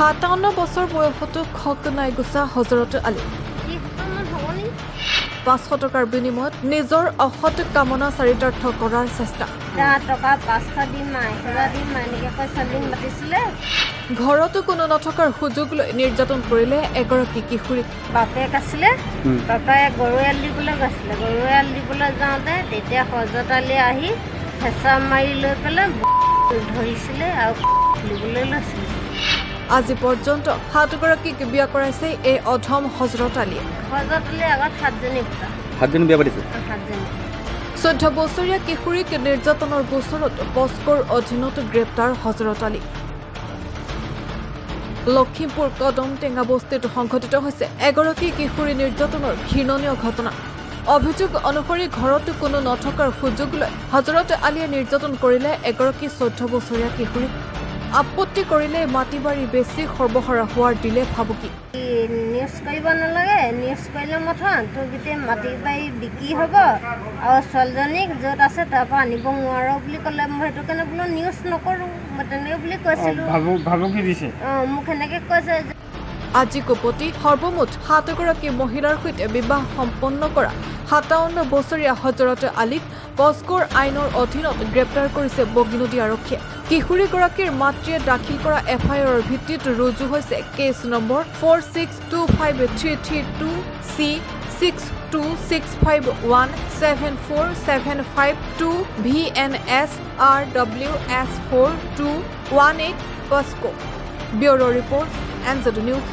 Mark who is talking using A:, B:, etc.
A: 57 বছৰ বয়সতো খক নাই গুচা হজৰত আলী 500 টকাৰ বিনিময়ত নিজৰ অসৎ কামনা চাৰিতাৰ্থ কৰাৰ চেষ্টা
B: টকা 500 দিম এনেকৈ কৈ চালিং মাতিছিলে
A: ঘৰতো কোনো নথকাৰ সুযোগ লৈ নিৰ্যাতন কৰিলে এগৰাকী কিশোৰীক
B: বাপেক আছিলে বাপাই গৰু এৰাল দিবলৈ গৈছিলে গৰু এৰাল দিবলৈ যাওঁতে তেতিয়া হজৰত আলী আহি হেঁচা মাৰি লৈ পেলাই ধৰিছিলে আৰু খুলিবলৈ লৈছিলে
A: আজি পৰ্যন্ত 7 গৰাকীক বিয়া কৰাইছে এই অধম হজৰত আলীয়ে
B: আগত
C: 7জনী বিয়া পাতিছে
A: 14 বছৰীয়া কিশোৰীক নিৰ্যাতনৰ গোচৰত পস্কৰ অধীনত গ্ৰেপ্তাৰ হজৰত আলী লখিমপুৰ কদমটেঙা বস্তিত সংঘটিত হৈছে এগৰাকী কিশোৰী নিৰ্যাতনৰ ঘৃণনীয় ঘটনা অভিযোগ অনুসৰি ঘৰতো কোনো নথকাৰ সুযোগ লৈ হজৰত আলীয়ে নিৰ্যাতন কৰিলে এগৰাকী 14 বছৰীয়া কিশোৰীক আপত্তি কৰিলে মাটি বাৰী বেছি সৰ্বহাৰা হোৱাৰ দিলে ভাবুকি
B: নিউজ কৰিব নালাগে নিউজ কৰিলে মথা তোৰ গোটেই মাটি বাৰী বিক্ৰী হ'ব আৰু ছোৱালীজনীক য'ত আছে তাৰ পৰা আনিব নোৱাৰো বুলি ক'লে মই সেইটো কাৰণে বোলো নিউজ নকৰোঁ মই তেনেকৈ বুলি কৈছিলোঁ
C: ভাবুকি দিছে
B: মোক সেনেকৈ কৈছে
A: আজি কোপতি সৰ্বমুঠ 7 গৰাকী মহিলাৰ সৈতে বিবাহ সম্পন্ন কৰা 57 বছৰীয়া হজৰত আলীক পস্কৰ আইনৰ অধীনত গ্ৰেপ্তাৰ কৰিছে বগীনদী আৰক্ষীয়ে কিশোৰীগৰাকীৰ মাতৃয়ে দাখিল কৰা এফআইআৰৰ ভিত্তিত ৰুজু হৈছে case number 46253332C 6265174752 VNS RWS 4218 POCSO bureau report NZNews